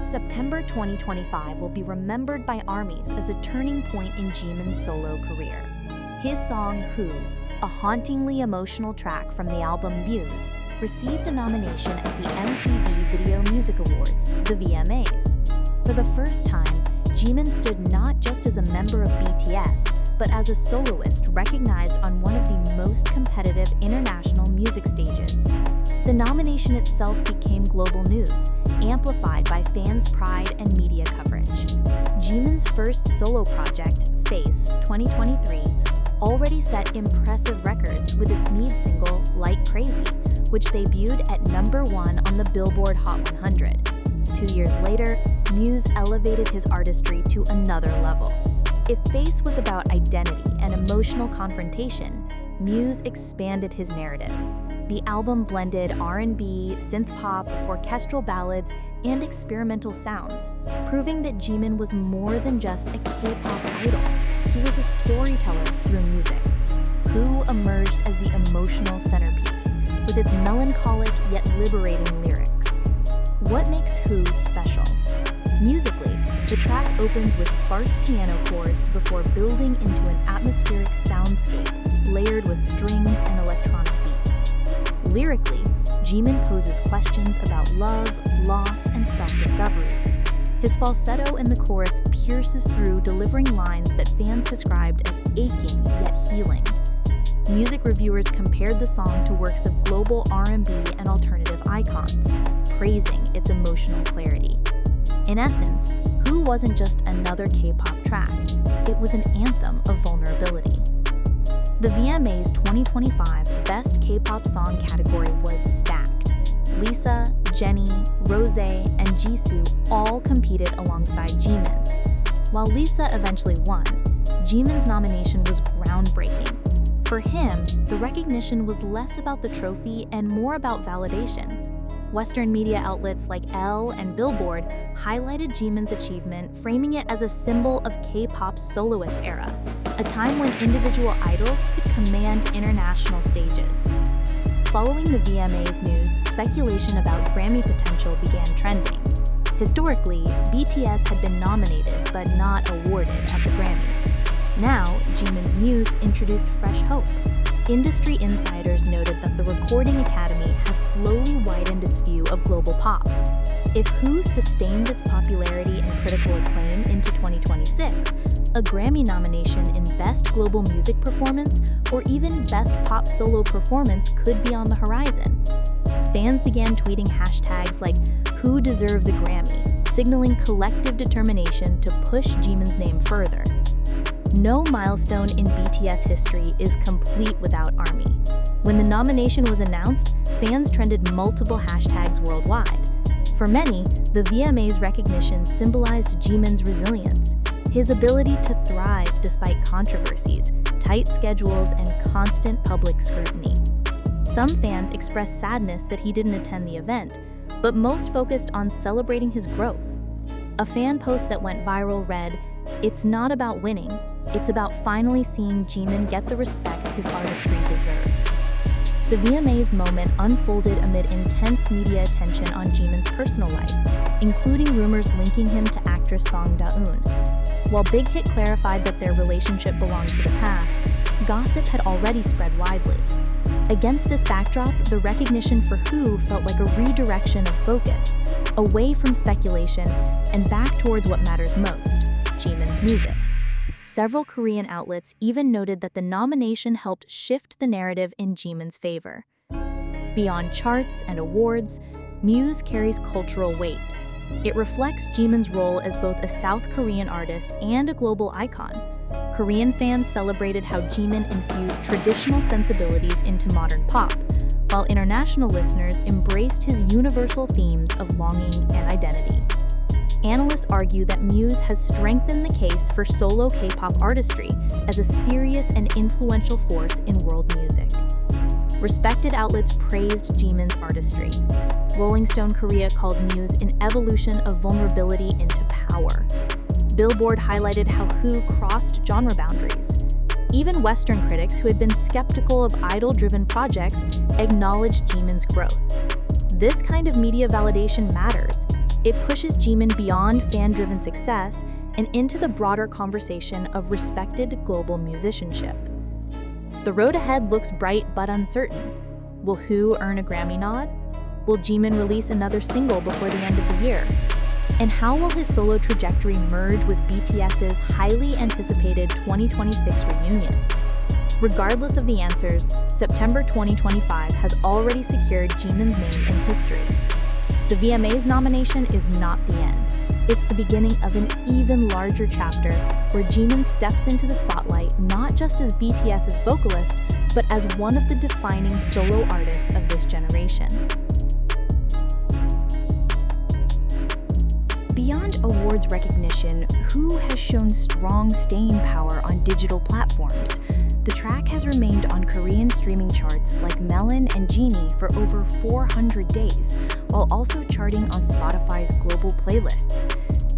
September 2025 will be remembered by ARMYs as a turning point in Jimin's solo career. His song Who, a hauntingly emotional track from the album Muse, received a nomination at the MTV Video Music Awards, the VMAs. For the first time, Jimin stood not just as a member of BTS, but as a soloist recognized on one of the most competitive international music stages. The nomination itself became global news, amplified by fans' pride and media coverage. Jimin's first solo project, Face 2023, already set impressive records with its lead single, Like Crazy, which debuted at #1 on the Billboard Hot 100. 2 years later, Muse elevated his artistry to another level. If Face was about identity and emotional confrontation, Muse expanded his narrative. The album blended R&B, synth-pop, orchestral ballads, and experimental sounds, proving that Jimin was more than just a K-pop idol. He was a storyteller through music. Who emerged as the emotional centerpiece, with its melancholic yet liberating lyrics. What makes Who special? Musically, the track opens with sparse piano chords before building into an atmospheric soundscape layered with strings and electronic beats. Lyrically, Jimin poses questions about love, loss, and self-discovery. His falsetto in the chorus pierces through, delivering lines that fans described as aching yet healing. Music reviewers compared the song to works of global R&B and alternative icons, praising its emotional clarity. In essence, Who wasn't just another K-pop track, it was an anthem of vulnerability. The VMA's 2025 Best K-pop Song category was stacked. Lisa, Jennie, Rosé, and Jisoo all competed alongside Jimin. While Lisa eventually won, Jimin's nomination was groundbreaking. For him, the recognition was less about the trophy and more about validation. Western media outlets like Elle and Billboard highlighted Jimin's achievement, framing it as a symbol of K-pop's soloist era, a time when individual idols could command international stages. Following the VMA's news, speculation about Grammy potential began trending. Historically, BTS had been nominated but not awarded at the Grammys. Now, Jimin's Muse introduced fresh hope. Industry insiders noted that the Recording Academy has slowly widened its view of global pop. If Who sustains its popularity and critical acclaim into 2026, a Grammy nomination in Best Global Music Performance or even Best Pop Solo Performance could be on the horizon. Fans began tweeting hashtags like Who deserves a Grammy, signaling collective determination to push Jimin's name further. No milestone in BTS history is complete without ARMY. When the nomination was announced, fans trended multiple hashtags worldwide. For many, the VMA's recognition symbolized Jimin's resilience, his ability to thrive despite controversies, tight schedules, and constant public scrutiny. Some fans expressed sadness that he didn't attend the event, but most focused on celebrating his growth. A fan post that went viral read, "It's not about winning. It's about finally seeing Jimin get the respect his artistry deserves." The VMA's moment unfolded amid intense media attention on Jimin's personal life, including rumors linking him to actress Song Da-eun. While Big Hit clarified that their relationship belonged to the past, gossip had already spread widely. Against this backdrop, the recognition for Who felt like a redirection of focus, away from speculation and back towards what matters most, Jimin's music. Several Korean outlets even noted that the nomination helped shift the narrative in Jimin's favor. Beyond charts and awards, Muse carries cultural weight. It reflects Jimin's role as both a South Korean artist and a global icon. Korean fans celebrated how Jimin infused traditional sensibilities into modern pop, while international listeners embraced his universal themes of longing and identity. Analysts argue that Muse has strengthened the case for solo K-pop artistry as a serious and influential force in world music. Respected outlets praised Jimin's artistry. Rolling Stone Korea called Muse an evolution of vulnerability into power. Billboard highlighted how Who crossed genre boundaries. Even Western critics who had been skeptical of idol-driven projects acknowledged Jimin's growth. This kind of media validation matters. It pushes Jimin beyond fan-driven success and into the broader conversation of respected global musicianship. The road ahead looks bright but uncertain. Will Who earn a Grammy nod? Will Jimin release another single before the end of the year? And how will his solo trajectory merge with BTS's highly anticipated 2026 reunion? Regardless of the answers, September 2025 has already secured Jimin's name in history. The VMA's nomination is not the end. It's the beginning of an even larger chapter where Jimin steps into the spotlight not just as BTS's vocalist, but as one of the defining solo artists of this generation. Beyond awards recognition, Who has shown strong staying power on digital platforms. The track has remained on Korean streaming charts like Melon and Genie for over 400 days, while also charting on Spotify's global playlists.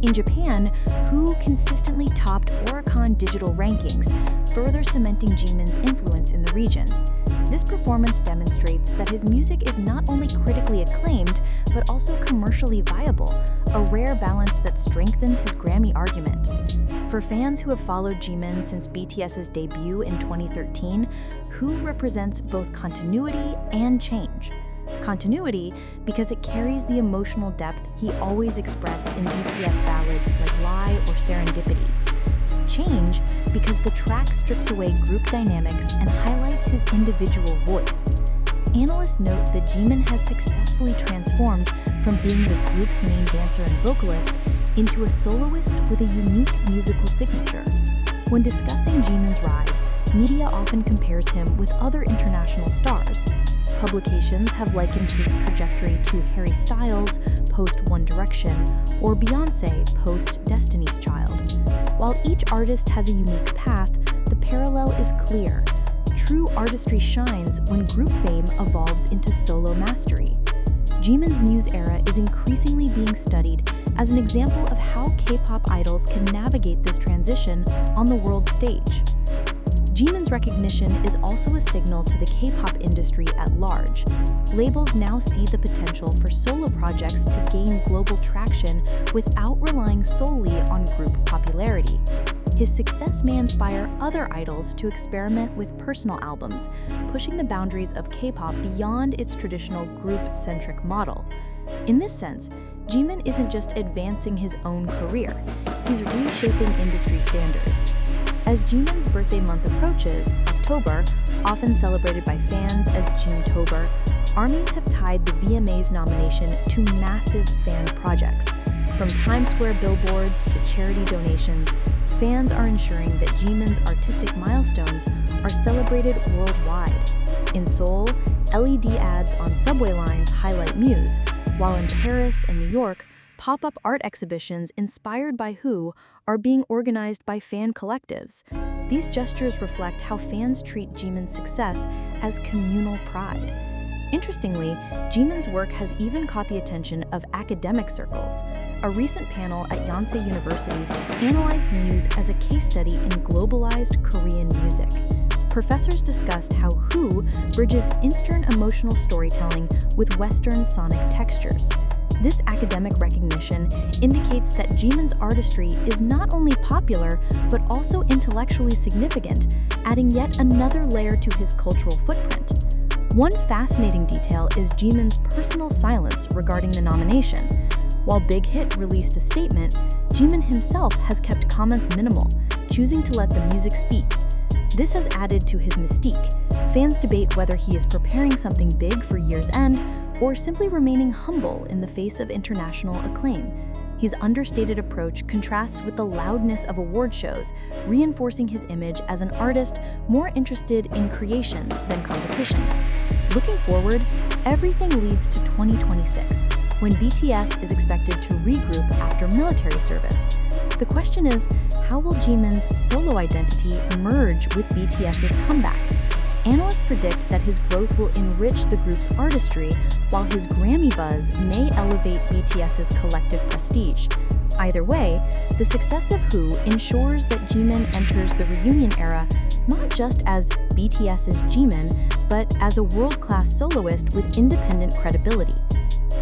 In Japan, Who consistently topped Oricon digital rankings, further cementing Jimin's influence in the region. This performance demonstrates that his music is not only critically acclaimed, but also commercially viable, a rare balance that strengthens his Grammy argument. For fans who have followed Jimin since BTS's debut in 2013, Who represents both continuity and change. Continuity because it carries the emotional depth he always expressed in BTS ballads like Lie or Serendipity. Change because the track strips away group dynamics and highlights his individual voice. Analysts note that Jimin has successfully transformed from being the group's main dancer and vocalist into a soloist with a unique musical signature. When discussing Jimin's rise, media often compares him with other international stars. Publications have likened his trajectory to Harry Styles, post One Direction, or Beyoncé, post Destiny's Child. While each artist has a unique path, the parallel is clear. True artistry shines when group fame evolves into solo mastery. Jimin's Muse era is increasingly being studied as an example of how K-pop idols can navigate this transition on the world stage. Jimin's recognition is also a signal to the K-pop industry at large. Labels now see the potential for solo projects to gain global traction without relying solely on group popularity. His success may inspire other idols to experiment with personal albums, pushing the boundaries of K-pop beyond its traditional group-centric model. In this sense, Jimin isn't just advancing his own career, he's reshaping industry standards. As Jimin's birthday month approaches, October, often celebrated by fans as Junetober, armies have tied the VMA's nomination to massive fan projects. From Times Square billboards to charity donations, fans are ensuring that Jimin's artistic milestones are celebrated worldwide. In Seoul, LED ads on subway lines highlight Muse, while in Paris and New York, pop-up art exhibitions inspired by Who are being organized by fan collectives. These gestures reflect how fans treat Jimin's success as communal pride. Interestingly, Jimin's work has even caught the attention of academic circles. A recent panel at Yonsei University analyzed Muse as a case study in globalized Korean music. Professors discussed how Who bridges Eastern emotional storytelling with Western sonic textures. This academic recognition indicates that Jimin's artistry is not only popular, but also intellectually significant, adding yet another layer to his cultural footprint. One fascinating detail is Jimin's personal silence regarding the nomination. While Big Hit released a statement, Jimin himself has kept comments minimal, choosing to let the music speak. This has added to his mystique. Fans debate whether he is preparing something big for year's end, or simply remaining humble in the face of international acclaim. His understated approach contrasts with the loudness of award shows, reinforcing his image as an artist more interested in creation than competition. Looking forward, everything leads to 2026, when BTS is expected to regroup after military service. The question is, how will Jimin's solo identity merge with BTS's comeback? Analysts predict that his growth will enrich the group's artistry, while his Grammy buzz may elevate BTS's collective prestige. Either way, the success of Who ensures that Jimin enters the reunion era not just as BTS's Jimin, but as a world-class soloist with independent credibility.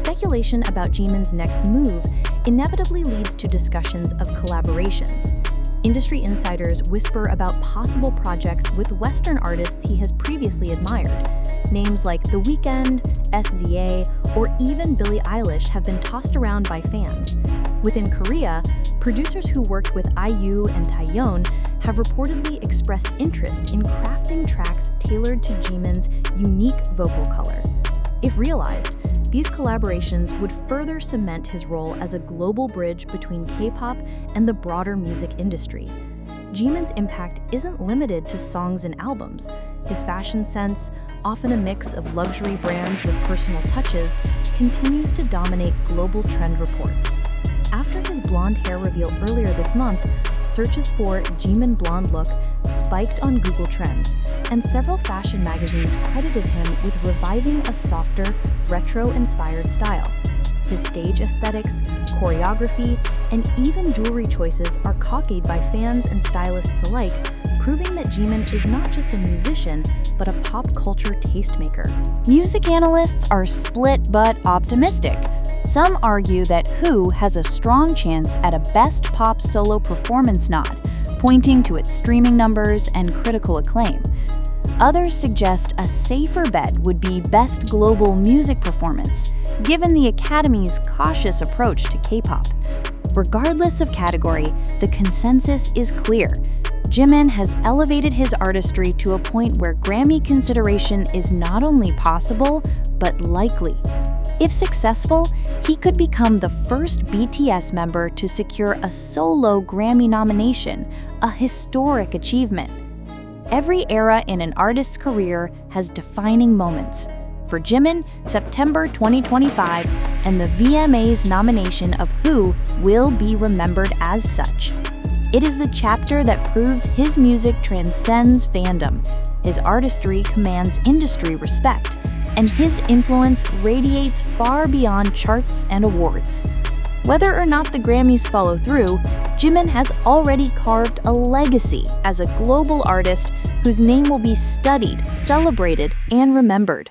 speculation about Jimin's next move inevitably leads to discussions of collaborations. Industry insiders whisper about possible projects with Western artists he has previously admired. Names like The Weeknd, SZA, or even Billie Eilish have been tossed around by fans. Within Korea, producers who worked with IU and Taeyeon have reportedly expressed interest in crafting tracks tailored to Jimin's unique vocal color. If realized, these collaborations would further cement his role as a global bridge between K-pop and the broader music industry. Jimin's impact isn't limited to songs and albums. His fashion sense, often a mix of luxury brands with personal touches, continues to dominate global trend reports. After his blonde hair reveal earlier this month, searches for Jimin blonde look spiked on Google Trends, and several fashion magazines credited him with reviving a softer, retro-inspired style. His stage aesthetics, choreography, and even jewelry choices are copied by fans and stylists alike, proving that Jimin is not just a musician, but a pop culture tastemaker. Music analysts are split but optimistic. Some argue that Who has a strong chance at a Best Pop Solo Performance nod, pointing to its streaming numbers and critical acclaim. Others suggest a safer bet would be Best Global Music Performance, given the Academy's cautious approach to K-pop. Regardless of category, the consensus is clear. Jimin has elevated his artistry to a point where Grammy consideration is not only possible, but likely. If successful, he could become the first BTS member to secure a solo Grammy nomination, a historic achievement. Every era in an artist's career has defining moments. For Jimin, September 2025 and the VMA's nomination of Who will be remembered as such. It is the chapter that proves his music transcends fandom, his artistry commands industry respect, and his influence radiates far beyond charts and awards. Whether or not the Grammys follow through, Jimin has already carved a legacy as a global artist whose name will be studied, celebrated, and remembered.